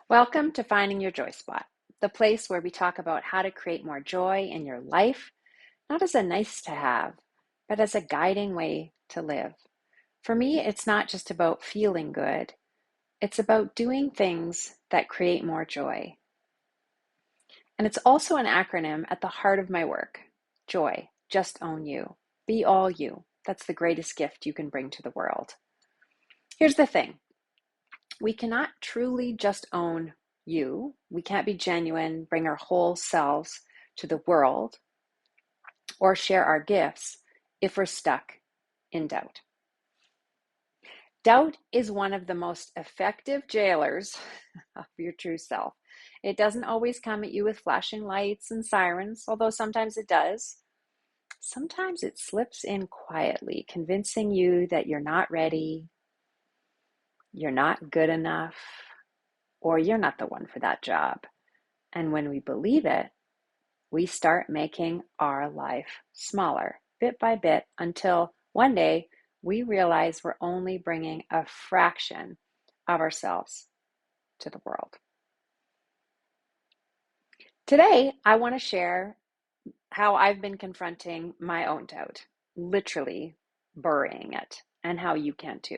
Welcome to Finding Your Joy Spot, the place where we talk about how to create more joy in your life, not as a nice to have, but as a guiding way to live. For me, it's not just about feeling good, it's about doing things that create more joy. And it's also an acronym at the heart of my work. Joy, just own you. Be all you. That's the greatest gift you can bring to the world. Here's the thing. We cannot truly just own you. We can't be genuine, bring our whole selves to the world, or share our gifts if we're stuck in doubt. Doubt is one of the most effective jailers of your true self. It doesn't always come at you with flashing lights and sirens, although sometimes it does. Sometimes it slips in quietly, convincing you that you're not ready, you're not good enough, or you're not the one for that job. And when we believe it, we start making our life smaller, bit by bit, until one day we realize we're only bringing a fraction of ourselves to the world. Today, I want to share how I've been confronting my own doubt, literally burying it, and how you can too.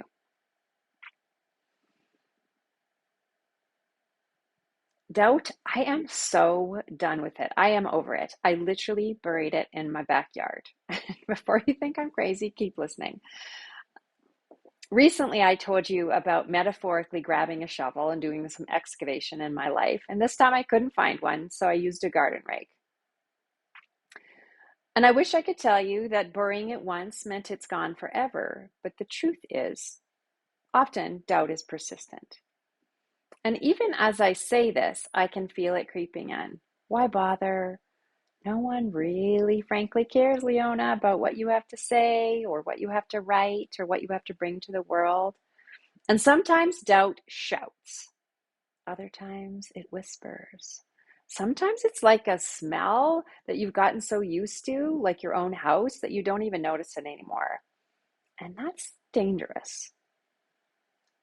Doubt, I am so done with it. I am over it. I literally buried it in my backyard. Before you think I'm crazy, keep listening. Recently, I told you about metaphorically grabbing a shovel and doing some excavation in my life. And this time I couldn't find one, so I used a garden rake. And I wish I could tell you that burying it once meant it's gone forever. But the truth is, often doubt is persistent. And even as I say this, I can feel it creeping in. Why bother? No one really, frankly, cares, Leona, about what you have to say or what you have to write or what you have to bring to the world. And sometimes doubt shouts. Other times it whispers. Sometimes it's like a smell that you've gotten so used to, like your own house, that you don't even notice it anymore. And that's dangerous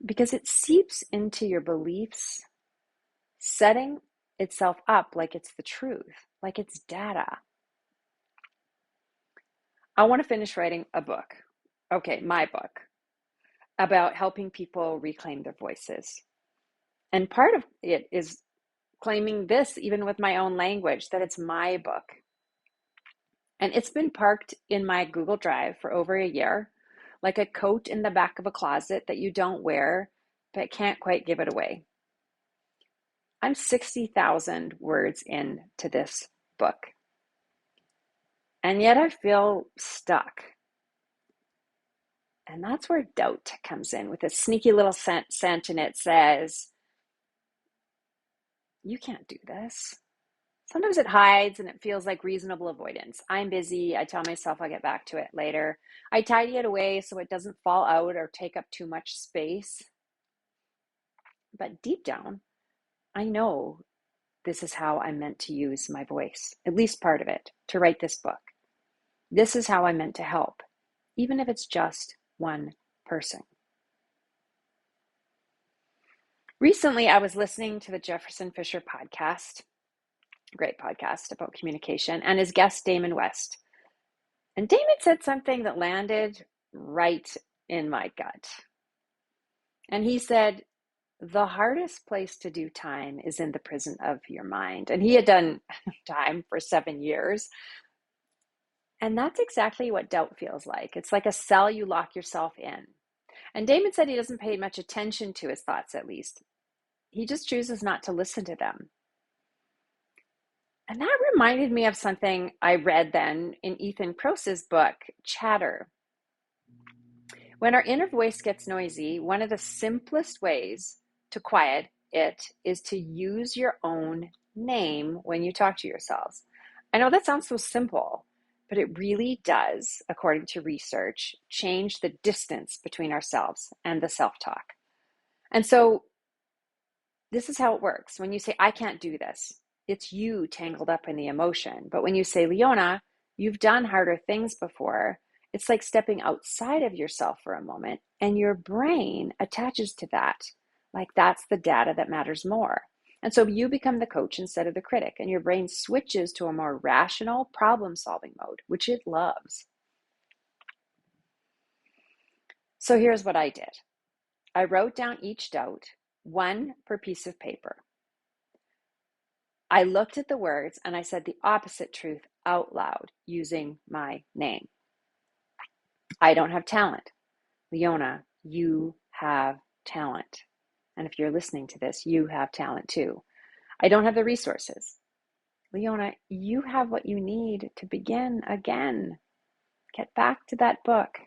because it seeps into your beliefs, setting itself up like it's the truth, like it's data. I want to finish writing a book. Okay, my book about helping people reclaim their voices. And part of it is claiming this, even with my own language, that it's my book. And it's been parked in my Google Drive for over a year, like a coat in the back of a closet that you don't wear, but can't quite give it away. I'm 60,000 words into this book. And yet I feel stuck. And that's where doubt comes in with a sneaky little scent in it says, you can't do this. Sometimes it hides and it feels like reasonable avoidance. I'm busy. I tell myself I'll get back to it later. I tidy it away so it doesn't fall out or take up too much space. But deep down, I know this is how I'm meant to use my voice, at least part of it, to write this book. This is how I'm meant to help, even if it's just one person. Recently, I was listening to the Jefferson Fisher podcast, great podcast about communication, and his guest, Damon West. And Damon said something that landed right in my gut. And he said, the hardest place to do time is in the prison of your mind. And he had done time for 7 years. And that's exactly what doubt feels like. It's like a cell you lock yourself in. And Damon said he doesn't pay much attention to his thoughts, at least. He just chooses not to listen to them. And that reminded me of something I read then in Ethan Kross's book, Chatter. When our inner voice gets noisy, one of the simplest ways to quiet it is to use your own name when you talk to yourselves. I know that sounds so simple, but it really does, according to research, change the distance between ourselves and the self-talk. And so this is how it works. When you say, I can't do this, it's you tangled up in the emotion. But when you say, Leona, you've done harder things before, it's like stepping outside of yourself for a moment, and your brain attaches to that. Like that's the data that matters more. And so you become the coach instead of the critic, and your brain switches to a more rational problem-solving mode, which it loves. So here's what I did. I wrote down each doubt, one per piece of paper. I looked at the words and I said the opposite truth out loud using my name. I don't have talent. Leona, you have talent. And if you're listening to this, you have talent too. I don't have the resources. Leona, you have what you need to begin again. Get back to that book.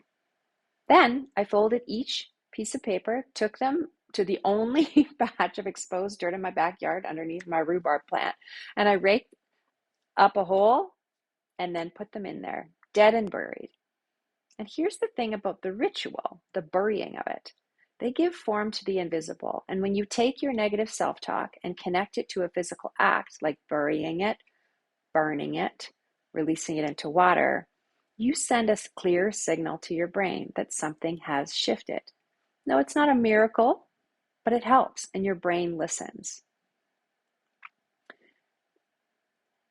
Then I folded each piece of paper, took them to the only patch of exposed dirt in my backyard underneath my rhubarb plant, and I raked up a hole and then put them in there, dead and buried. And here's the thing about the ritual, the burying of it. They give form to the invisible. And when you take your negative self-talk and connect it to a physical act, like burying it, burning it, releasing it into water, you send a clear signal to your brain that something has shifted. No, it's not a miracle, but it helps, and your brain listens.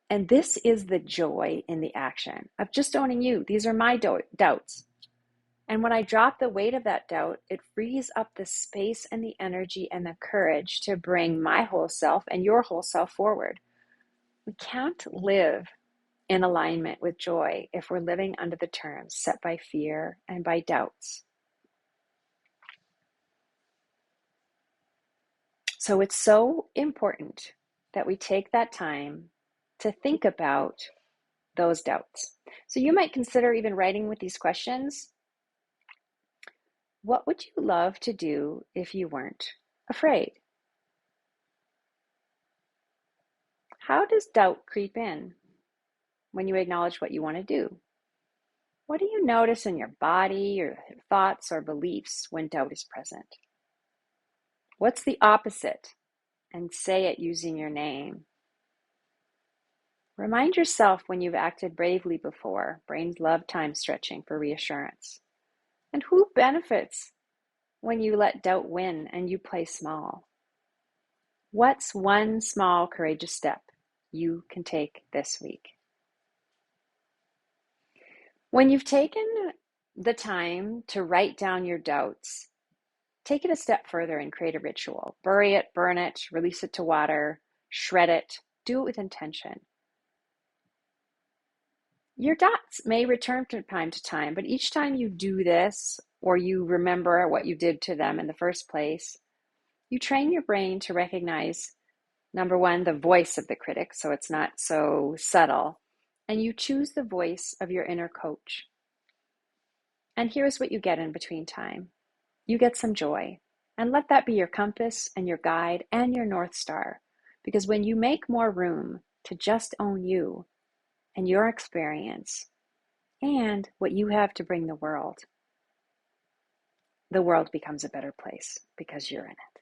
And this is the joy in the action of just owning you. These are my doubts. And when I drop the weight of that doubt, it frees up the space and the energy and the courage to bring my whole self and your whole self forward. We can't live in alignment with joy if we're living under the terms set by fear and by doubts. So it's so important that we take that time to think about those doubts. So you might consider even writing with these questions. What would you love to do if you weren't afraid? How does doubt creep in when you acknowledge what you want to do? What do you notice in your body or thoughts or beliefs when doubt is present? What's the opposite? And say it using your name. Remind yourself when you've acted bravely before. Brains love time stretching for reassurance. And who benefits when you let doubt win and you play small? What's one small courageous step you can take this week? When you've taken the time to write down your doubts, take it a step further and create a ritual. Bury it, burn it, release it to water, shred it, do it with intention. Your doubts may return from time to time, but each time you do this, or you remember what you did to them in the first place, you train your brain to recognize, number one, the voice of the critic, so it's not so subtle, and you choose the voice of your inner coach. And here's what you get in between time. You get some joy, and let that be your compass and your guide and your North Star, because when you make more room to just own you and your experience and what you have to bring the world becomes a better place because you're in it.